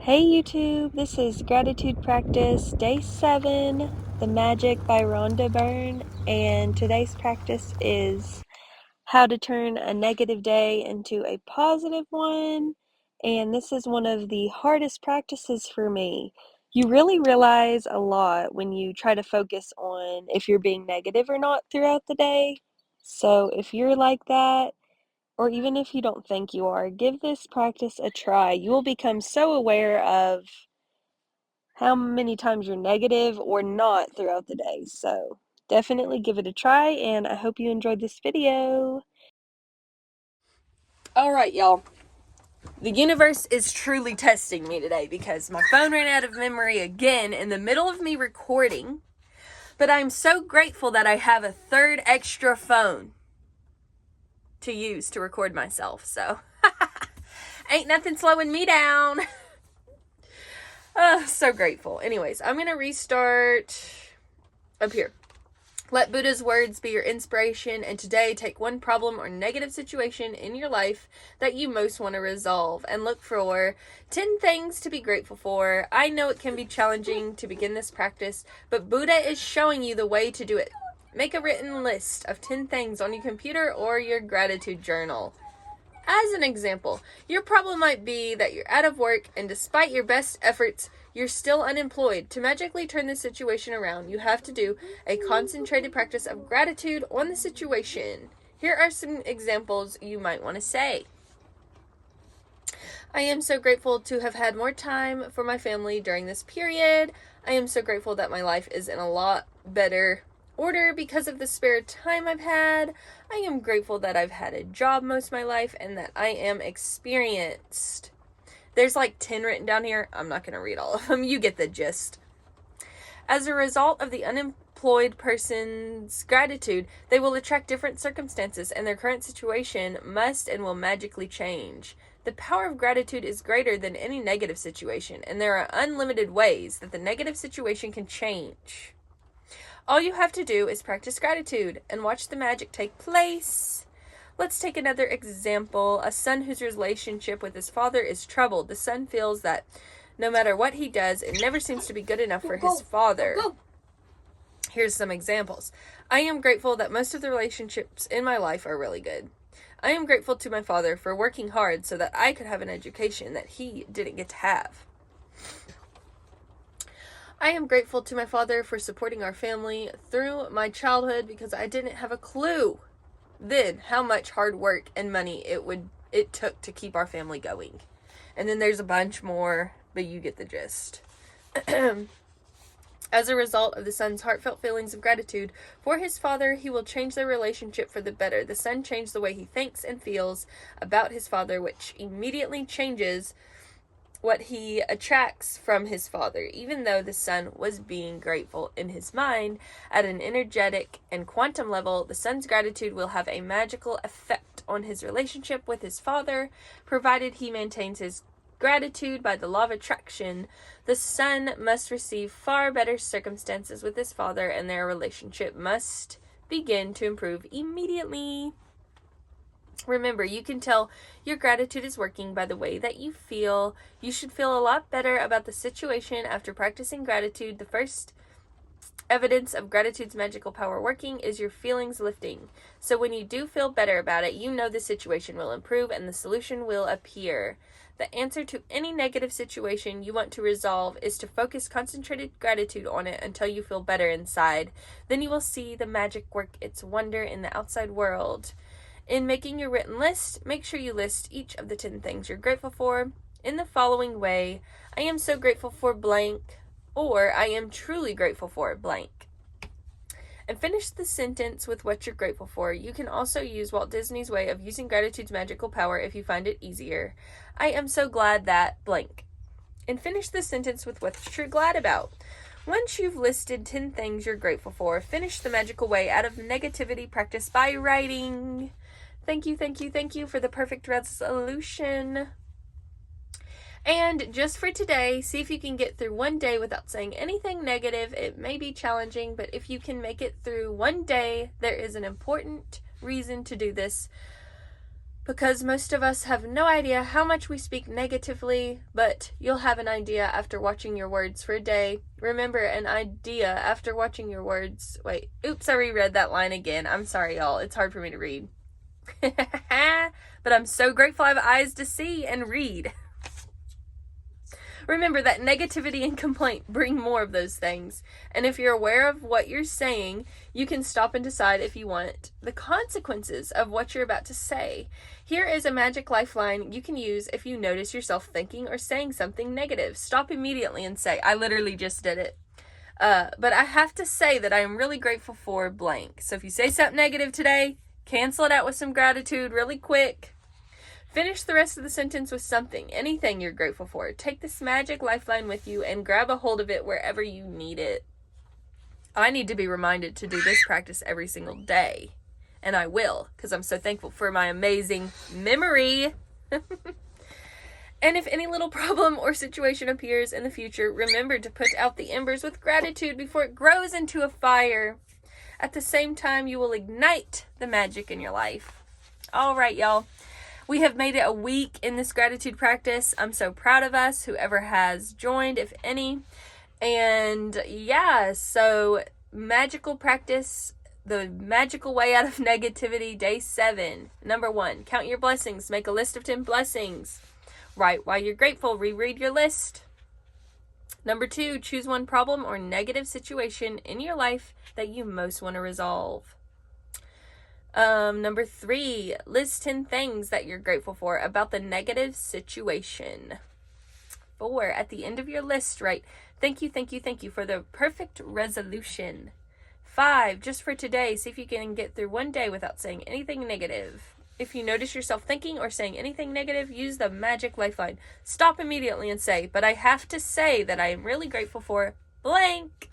Hey YouTube, this is Gratitude Practice Day 7, The Magic by Rhonda Byrne, and today's practice is how to turn a negative day into a positive one, and this is one of the hardest practices for me. You really realize a lot when you try to focus on if you're being negative or not throughout the day. So if you're like that, or even if you don't think you are, give this practice a try. You will become so aware of how many times you're negative or not throughout the day. So definitely give it a try, and I hope you enjoyed this video. All right, y'all. The universe is truly testing me today because my phone ran out of memory again in the middle of me recording. But I'm so grateful that I have a third extra phone to use to record myself. So, ain't nothing slowing me down. So grateful. Anyways, I'm going to restart up here. Let Buddha's words be your inspiration, and today take one problem or negative situation in your life that you most want to resolve and look for 10 things to be grateful for. I know it can be challenging to begin this practice, but Buddha is showing you the way to do it. Make a written list of 10 things on your computer or your gratitude journal. As an example, your problem might be that you're out of work and despite your best efforts, you're still unemployed. To magically turn the situation around, you have to do a concentrated practice of gratitude on the situation. Here are some examples you might want to say. I am so grateful to have had more time for my family during this period. I am so grateful that my life is in a lot better order because of the spare time I've had. I am grateful that I've had a job most of my life and that I am experienced. There's like 10 written down here. I'm not going to read all of them. You get the gist. As a result of the unemployed person's gratitude, they will attract different circumstances and their current situation must and will magically change. The power of gratitude is greater than any negative situation, and there are unlimited ways that the negative situation can change. All you have to do is practice gratitude and watch the magic take place. Let's take another example. A son whose relationship with his father is troubled. The son feels that no matter what he does, it never seems to be good enough for his father. Here's some examples. I am grateful that most of the relationships in my life are really good. I am grateful to my father for working hard so that I could have an education that he didn't get to have. I am grateful to my father for supporting our family through my childhood because I didn't have a clue then how much hard work and money it took to keep our family going. And then there's a bunch more, but you get the gist. As a result of the son's heartfelt feelings of gratitude for his father, he will change their relationship for the better. The son changed the way he thinks and feels about his father, which immediately changes what he attracts from his father. Even though the son was being grateful in his mind, at an energetic and quantum level, the son's gratitude will have a magical effect on his relationship with his father, provided he maintains his gratitude by the law of attraction. The son must receive far better circumstances with his father, and their relationship must begin to improve immediately. Remember, you can tell your gratitude is working by the way that you feel. You should feel a lot better about the situation after practicing gratitude. The first evidence of gratitude's magical power working is your feelings lifting. So when you do feel better about it, you know the situation will improve and the solution will appear. The answer to any negative situation you want to resolve is to focus concentrated gratitude on it until you feel better inside. Then you will see the magic work its wonder in the outside world. In making your written list, make sure you list each of the 10 things you're grateful for in the following way. I am so grateful for blank, or I am truly grateful for blank. And finish the sentence with what you're grateful for. You can also use Walt Disney's way of using gratitude's magical power if you find it easier. I am so glad that blank. And finish the sentence with what you're glad about. Once you've listed 10 things you're grateful for, finish the magical way out of negativity practice by writing. Thank you for the perfect resolution. And just for today, see if you can get through one day without saying anything negative. It may be challenging, but if you can make it through one day, there is an important reason to do this. because most of us have no idea how much we speak negatively, but you'll have an idea after watching your words for a day. Remember, an idea after watching your words. Wait, oops, I reread that line again. I'm sorry, y'all. It's hard for me to read. But I'm so grateful I have eyes to see and read. Remember that negativity and complaint bring more of those things. And if you're aware of what you're saying, you can stop and decide if you want the consequences of what you're about to say. Here is a magic lifeline you can use if you notice yourself thinking or saying something negative. Stop immediately and say, I literally just did it. But I have to say that I am really grateful for blank. So if you say something negative today, cancel it out with some gratitude really quick. Finish the rest of the sentence with something, anything you're grateful for. Take this magic lifeline with you and grab a hold of it wherever you need it. I need to be reminded to do this practice every single day. And I will, because I'm so thankful for my amazing memory. And if any little problem or situation appears in the future, remember to put out the embers with gratitude before it grows into a fire. At the same time, you will ignite the magic in your life. All right, y'all. We have made it a week in this gratitude practice. I'm so proud of us, whoever has joined, if any. And yeah, so magical practice, the magical way out of negativity, day 7. Number 1, count your blessings. Make a list of 10 blessings. Write why you're grateful. Reread your list. Number 2, choose one problem or negative situation in your life that you most want to resolve. Number 3, list 10 things that you're grateful for about the negative situation. 4, at the end of your list, write, thank you for the perfect resolution. 5, just for today, see if you can get through one day without saying anything negative. If you notice yourself thinking or saying anything negative, use the magic lifeline. Stop immediately and say, but I have to say that I am really grateful for blank.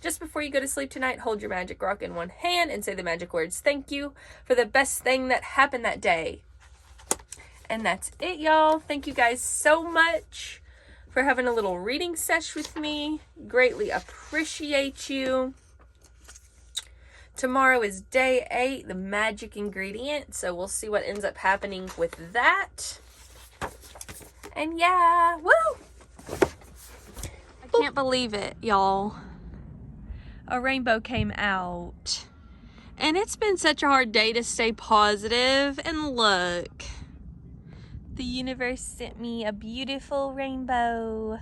Just before you go to sleep tonight, hold your magic rock in one hand and say the magic words, thank you for the best thing that happened that day. And that's it, y'all. Thank you guys so much for having a little reading sesh with me. Greatly appreciate you. Tomorrow is day 8, the magic ingredient. So we'll see what ends up happening with that. And yeah, woo! I can't believe it, y'all. A rainbow came out. And it's been such a hard day to stay positive. And look, the universe sent me a beautiful rainbow.